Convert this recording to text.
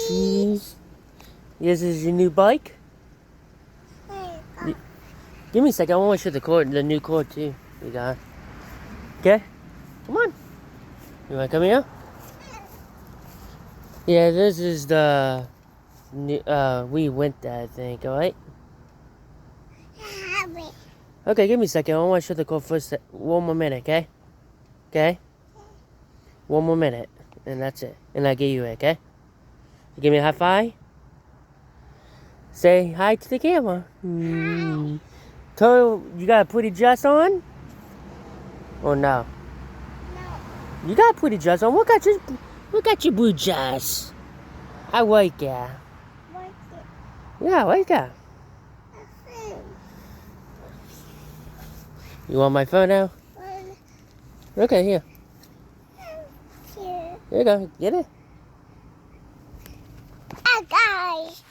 jeez. This is your new bike? Give me a second. I want to show the new cord too. You got. Okay? Come on. You want to come here? Yeah, this is the new, we went there, I think, alright? Okay, give me a second. I want to show the code first. One more minute, okay? Okay? One more minute. And that's it. And I'll give you it, okay? You give me a high five. Say hi to the camera. Tell you got a pretty dress on? Or no? No. You got a pretty dress on. Look at your blue dress. I like it. Like it. Yeah, I like that. You want my phone now? Okay, here. Here. Here you go. Get it. Guys.